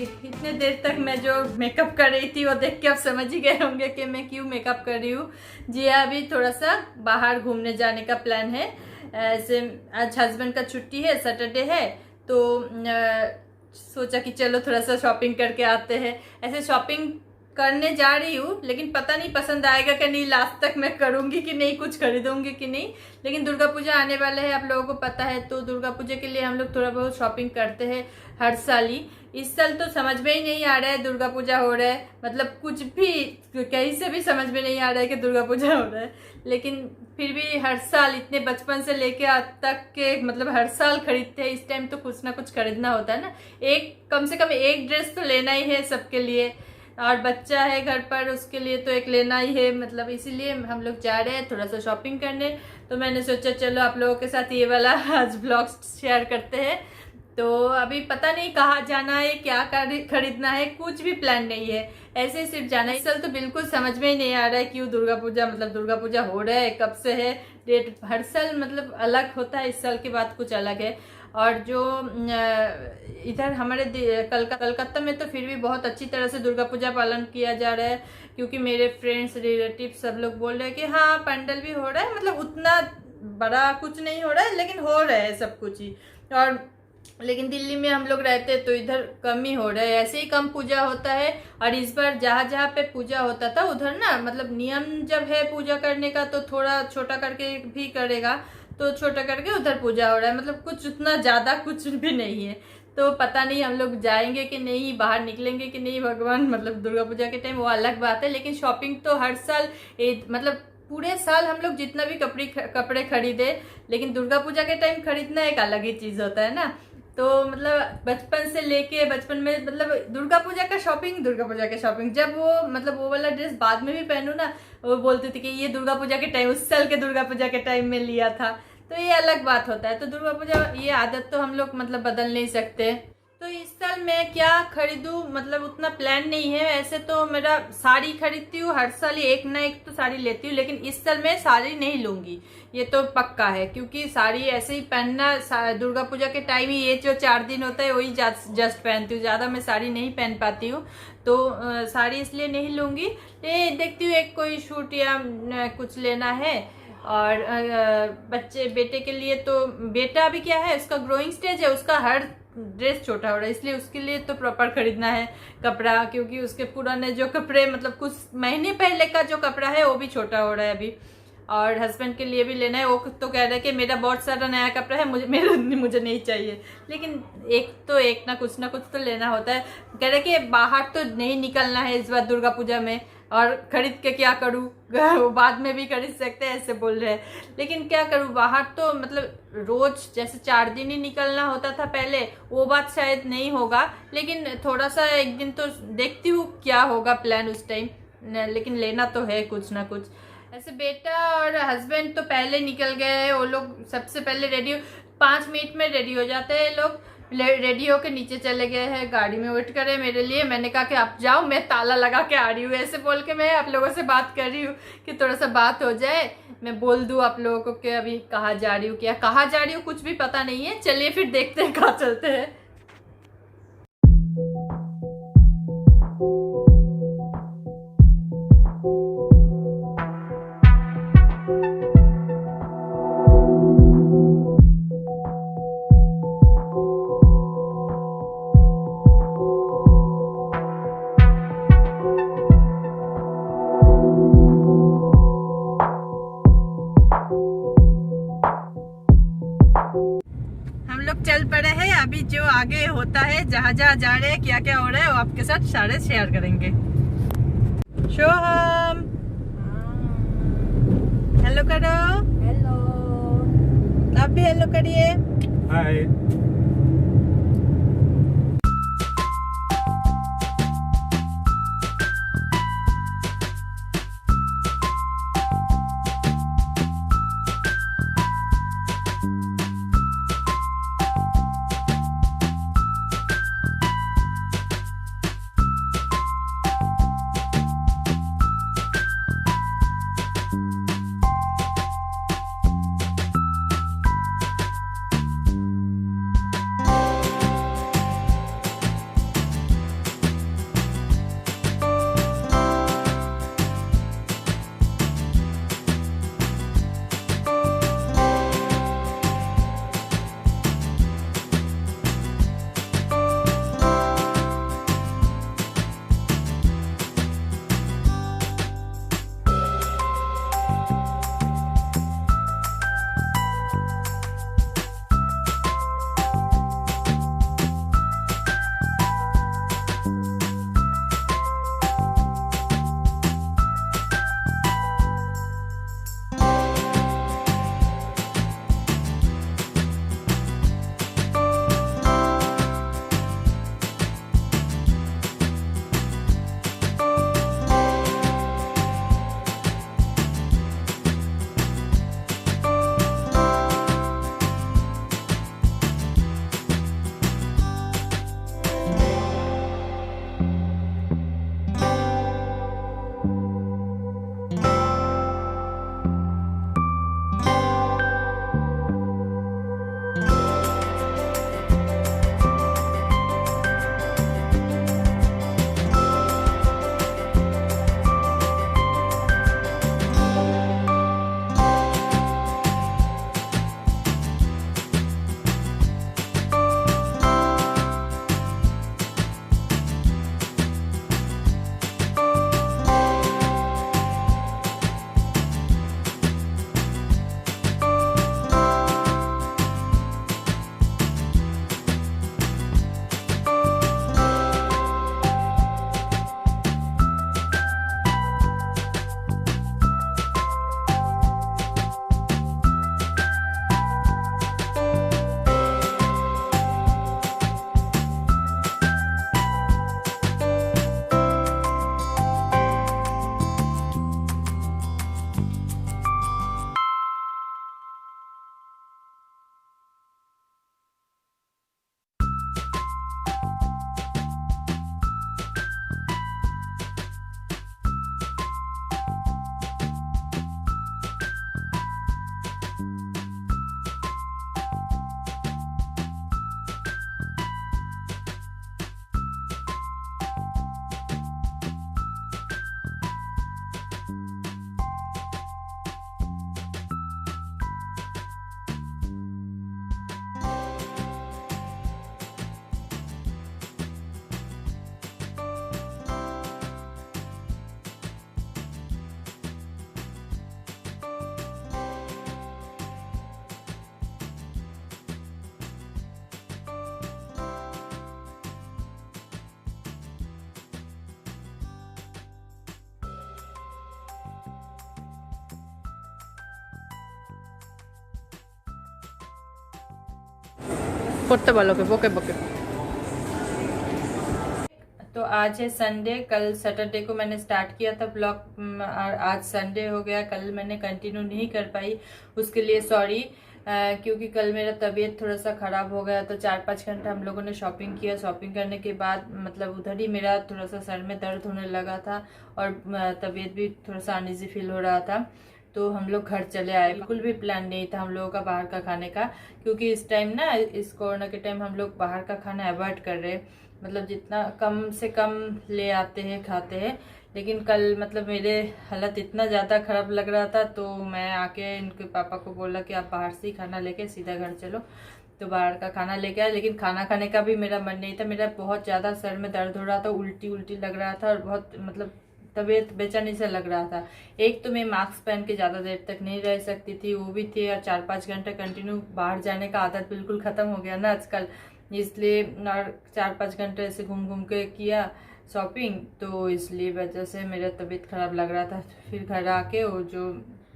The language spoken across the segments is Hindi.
इतने देर तक मैं जो मेकअप कर रही थी वो देख के आप समझ ही गए होंगे कि मैं क्यों मेकअप कर रही हूँ। जी अभी थोड़ा सा बाहर घूमने जाने का प्लान है। ऐसे आज हस्बैंड का छुट्टी है, सैटरडे है, तो सोचा कि चलो थोड़ा सा शॉपिंग करके आते हैं। ऐसे शॉपिंग करने जा रही हूँ, लेकिन पता नहीं पसंद आएगा कि नहीं, लास्ट तक मैं करूँगी कि नहीं, कुछ खरीदूंगी कि नहीं। लेकिन दुर्गा पूजा आने वाला है, आप लोगों को पता है, तो दुर्गा पूजा के लिए हम लोग थोड़ा बहुत शॉपिंग करते हैं हर साल ही। इस साल तो समझ में ही नहीं आ रहा है दुर्गा पूजा हो रहा है, मतलब कुछ भी कहीं से भी समझ में नहीं आ रहा है कि दुर्गा पूजा हो रहा है। लेकिन फिर भी हर साल इतने बचपन से लेके आज तक के मतलब हर साल खरीदते हैं। इस टाइम तो कुछ ना कुछ खरीदना होता है ना, एक कम से कम एक ड्रेस तो लेना ही है सबके लिए, और बच्चा है घर पर उसके लिए तो एक लेना ही है, मतलब इसीलिए हम लोग जा रहे हैं थोड़ा सा शॉपिंग करने। तो मैंने सोचा चलो आप लोगों के साथ ये वाला आज ब्लॉग शेयर करते हैं। तो अभी पता नहीं कहाँ जाना है, क्या खरीदना है, कुछ भी प्लान नहीं है, ऐसे ही सिर्फ जाना है। इस साल तो बिल्कुल समझ में ही नहीं आ रहा है क्यों दुर्गा पूजा, मतलब दुर्गा पूजा हो रहा है, कब से है, डेट हर साल मतलब अलग होता है, इस साल की बात कुछ अलग है। और जो इधर हमारे कलकत्ता में तो फिर भी बहुत अच्छी तरह से दुर्गा पूजा पालन किया जा रहा है, क्योंकि मेरे फ्रेंड्स रिलेटिव सब लोग बोल रहे हैं कि हाँ पंडल भी हो रहा है, मतलब उतना बड़ा कुछ नहीं हो रहा है लेकिन हो रहा है सब कुछ ही। और लेकिन दिल्ली में हम लोग रहते हैं तो इधर कम ही हो रहा है, ऐसे ही कम पूजा होता है। और इस बार जहाँ जहाँ पे पूजा होता था उधर ना, मतलब नियम जब है पूजा करने का तो थोड़ा छोटा करके भी करेगा, तो छोटा करके उधर पूजा हो रहा है, मतलब कुछ उतना ज़्यादा कुछ भी नहीं है। तो पता नहीं हम लोग जाएंगे कि नहीं, बाहर निकलेंगे कि नहीं, भगवान, मतलब दुर्गा पूजा के टाइम वो अलग बात है। लेकिन शॉपिंग तो हर साल मतलब पूरे साल हम लोग जितना भी कपड़े खरीदे, लेकिन दुर्गा पूजा के टाइम खरीदना एक अलग ही चीज़ होता है ना। तो मतलब बचपन से लेके बचपन में मतलब दुर्गा पूजा का शॉपिंग जब वो मतलब वो वाला ड्रेस बाद में भी पहनूं ना, वो बोलते थे कि ये दुर्गा पूजा के टाइम, उस साल के दुर्गा पूजा के टाइम में लिया था, तो ये अलग बात होता है। तो दुर्गा पूजा ये आदत तो हम लोग मतलब बदल नहीं सकते। तो इस साल मैं क्या खरीदूं, मतलब उतना प्लान नहीं है। ऐसे तो मेरा साड़ी खरीदती हूँ हर साल ही, एक ना एक तो साड़ी लेती हूँ, लेकिन इस साल मैं साड़ी नहीं लूंगी, ये तो पक्का है, क्योंकि साड़ी ऐसे ही पहनना दुर्गा पूजा के टाइम ही, ये जो 4 दिन होता है वही जस्ट पहनती हूँ, ज़्यादा मैं साड़ी नहीं पहन पाती हूँ, तो साड़ी इसलिए नहीं लूंगी। ये देखती हूँ एक कोई सूट या कुछ लेना है। और बेटे के लिए तो, बेटा अभी क्या है, उसका ग्रोइंग स्टेज है, उसका हर ड्रेस छोटा हो रहा है, इसलिए उसके लिए तो प्रॉपर खरीदना है कपड़ा, क्योंकि उसके पुराने जो कपड़े मतलब कुछ महीने पहले का जो कपड़ा है वो भी छोटा हो रहा है अभी। और हस्बैंड के लिए भी लेना है, वो तो कह रहे हैं कि मेरा बहुत सारा नया कपड़ा है, मुझे नहीं चाहिए, लेकिन एक ना कुछ तो लेना होता है। कह रहे कि बाहर तो नहीं निकलना है इस बार दुर्गा पूजा में, और खरीद के क्या करूँ, वो बाद में भी खरीद सकते हैं ऐसे बोल रहे हैं, लेकिन क्या करूँ, बाहर तो मतलब रोज जैसे 4 दिन ही निकलना होता था पहले, वो बात शायद नहीं होगा, लेकिन थोड़ा सा एक दिन तो देखती हूँ क्या होगा प्लान उस टाइम, लेकिन लेना तो है कुछ ना कुछ। ऐसे बेटा और हस्बैंड तो पहले निकल गए हैं, वो लोग सबसे पहले रेडी 5 मिनट में रेडी हो जाते हैं लोग, रेडी होके नीचे चले गए हैं, गाड़ी में वेट कर रहे हैं मेरे लिए। मैंने कहा कि आप जाओ, मैं ताला लगा के आ रही हूँ, ऐसे बोल के मैं आप लोगों से बात कर रही हूँ कि थोड़ा सा बात हो जाए, मैं बोल दूँ आप लोगों को कि अभी कहाँ जा रही हूँ, क्या कहाँ जा रही हूँ कुछ भी पता नहीं है। चलिए फिर देखते हैं कहाँ चलते हैं। चल पड़े हैं, अभी जो आगे होता है, जहाँ जहाँ जा रहे हैं, क्या क्या हो रहा है, वो आपके साथ सारे शेयर करेंगे। शोहम, हेलो करो। हेलो, आप भी हेलो करिए। हाय। পড়তে বলো কে বকে বকে। तो आज है संडे, कल सैटरडे को मैंने स्टार्ट किया था ब्लॉग और आज संडे हो गया, कल मैंने कंटिन्यू नहीं कर पाई, उसके लिए सॉरी। क्योंकि कल मेरा तबीयत थोड़ा सा ख़राब हो गया, तो 4-5 घंटा हम लोगों ने शॉपिंग किया। शॉपिंग करने के बाद मतलब उधर ही मेरा थोड़ा सा सर में दर्द होने लगा था और तबीयत भी थोड़ा सा अनईजी फील हो रहा था, तो हम लोग घर चले आए। बिल्कुल भी प्लान नहीं था हम लोगों का बाहर का खाने का, क्योंकि इस टाइम ना, इस कोरोना के टाइम हम लोग बाहर का खाना अवॉइड कर रहे हैं, मतलब जितना कम से कम ले आते हैं खाते हैं। लेकिन कल मतलब मेरे हालत इतना ज़्यादा ख़राब लग रहा था, तो मैं आके इनके पापा को बोला कि आप बाहर से ही खाना लेके सीधा घर चलो, तो बाहर का खाना लेके आए। लेकिन खाना खाने का भी मेरा मन नहीं था, मेरा बहुत ज़्यादा सर में दर्द हो रहा था, उल्टी उल्टी लग रहा था और बहुत मतलब तबीयत बेचैनी से लग रहा था। एक तो मैं मास्क पहन के ज़्यादा देर तक नहीं रह सकती थी, वो भी थी, और 4-5 घंटे कंटिन्यू बाहर जाने का आदत बिल्कुल ख़त्म हो गया ना आजकल, इसलिए। और 4-5 घंटे ऐसे घूम घूम के किया शॉपिंग, तो इसलिए वजह से मेरा तबीयत ख़राब लग रहा था। फिर घर आके वो जो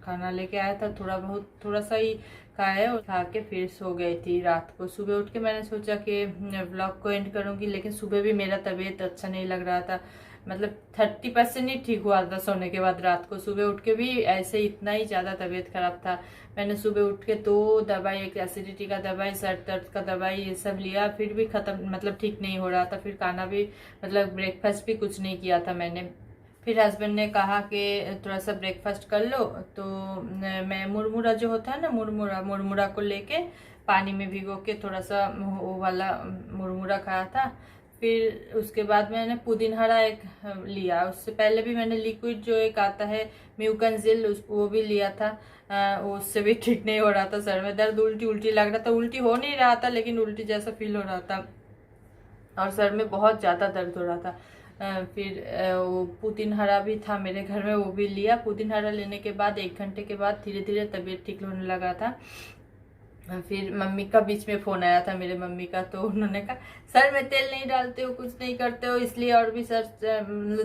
खाना लेके आया था थोड़ा सा ही खाया और खा के फिर सो गई थी। रात को सुबह उठ के मैंने सोचा कि व्लॉग को एंड करूँगी, लेकिन सुबह भी मेरा तबीयत अच्छा नहीं लग रहा था, मतलब 30% ही ठीक हुआ था सोने के बाद। रात को सुबह उठ के भी ऐसे इतना ही ज़्यादा तबीयत ख़राब था। मैंने सुबह उठ के 2 दवाई, एक एसिडिटी का दवाई, सर दर्द का दवाई, ये सब लिया, फिर भी ख़त्म, मतलब ठीक नहीं हो रहा था। फिर खाना भी मतलब ब्रेकफास्ट भी कुछ नहीं किया था मैंने। फिर हस्बैंड ने कहा कि थोड़ा सा ब्रेकफास्ट कर लो, तो मैं मुरमुरा जो होता है ना, मुरमुरा को लेके पानी में भिगो के थोड़ा सा वो वाला मुरमुरा खाया था। फिर उसके बाद मैंने पुदीनहरा एक लिया, उससे पहले भी मैंने लिक्विड जो एक आता है म्यूकनजिल, वो भी लिया था। उससे भी ठीक नहीं हो रहा था, सर में दर्द, उल्टी उल्टी लग रहा था। उल्टी हो नहीं रहा था, लेकिन उल्टी जैसा फील हो रहा था और सर में बहुत ज़्यादा दर्द हो रहा था। फिर वो पुदीनहरा भी था मेरे घर में, वो भी लिया। पुदीनहरा लेने के बाद 1 घंटे के बाद धीरे धीरे तबीयत ठीक होने लगा था। फिर मम्मी का बीच में फ़ोन आया था, मेरे मम्मी का, तो उन्होंने कहा सर में तेल नहीं डालते हो, कुछ नहीं करते हो, इसलिए और भी सर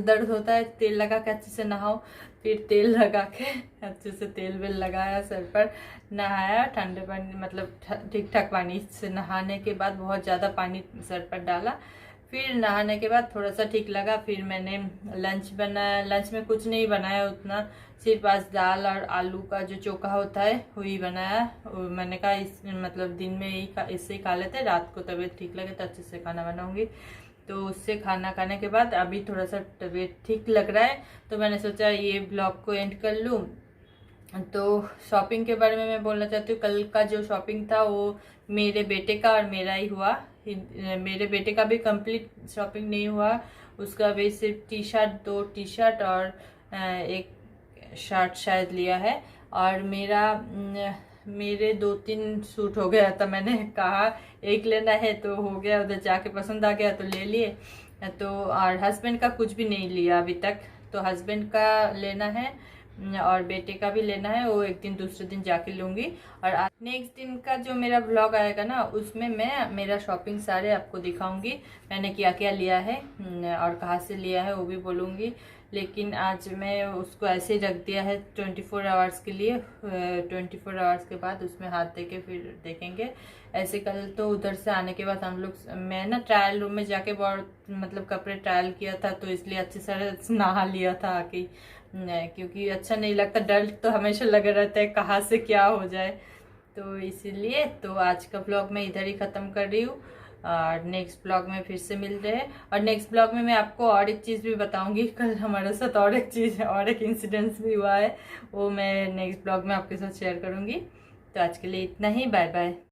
दर्द होता है, तेल लगा के अच्छे से नहाओ। फिर तेल लगा के अच्छे से तेल वेल लगाया, सर पर नहाया, ठंडे पानी मतलब ठीक ठाक पानी से नहाने के बाद बहुत ज़्यादा पानी सर पर डाला। फिर नहाने के बाद थोड़ा सा ठीक लगा। फिर मैंने लंच बनाया। लंच में कुछ नहीं बनाया उतना, सिर्फ आज दाल और आलू का जो चोखा होता है वही बनाया। मैंने कहा इस मतलब दिन में ही इससे ही खा लेते, रात को तबीयत ठीक लगे तो अच्छे से खाना बनाऊंगी। तो उससे खाना खाने के बाद अभी थोड़ा सा तबीयत ठीक लग रहा है, तो मैंने सोचा ये ब्लॉग को एंड कर लूँ। तो शॉपिंग के बारे में मैं बोलना चाहती हूँ। कल का जो शॉपिंग था वो मेरे बेटे का और मेरा ही हुआ। मेरे बेटे का भी कंप्लीट शॉपिंग नहीं हुआ, उसका भी सिर्फ टी-शर्ट, 2 टी-शर्ट और एक शर्ट शायद लिया है। और मेरे 2-3 सूट हो गया था, मैंने कहा एक लेना है तो हो गया, उधर जाके पसंद आ गया तो ले लिए। तो और हस्बैंड का कुछ भी नहीं लिया अभी तक, तो हस्बैंड का लेना है और बेटे का भी लेना है, वो एक दिन दूसरे दिन जाके लूँगी। और नेक्स्ट दिन का जो मेरा ब्लॉग आएगा ना, उसमें मैं मेरा शॉपिंग सारे आपको दिखाऊंगी, मैंने क्या क्या लिया है और कहाँ से लिया है वो भी बोलूँगी। लेकिन आज मैं उसको ऐसे ही रख दिया है 24 आवर्स के लिए। 24 आवर्स के बाद उसमें हाथ दे के फिर देखेंगे। ऐसे कल तो उधर से आने के बाद हम लोग, मैं ना ट्रायल रूम में जाके बहुत मतलब कपड़े ट्रायल किया था, तो इसलिए अच्छे से नहा लिया था आके, क्योंकि अच्छा नहीं लगता, डर तो हमेशा लगा रहता है कहाँ से क्या हो जाए, तो इसीलिए। तो आज का ब्लॉग मैं इधर ही ख़त्म कर रही हूँ और नेक्स्ट ब्लॉग में फिर से मिल रहे हैं। और नेक्स्ट ब्लॉग में मैं आपको और एक चीज़ भी बताऊंगी। कल हमारे साथ और एक चीज़, और एक इंसिडेंस भी हुआ है, वो मैं नेक्स्ट ब्लॉग में आपके साथ शेयर करूंगी। तो आज के लिए इतना ही, बाय बाय।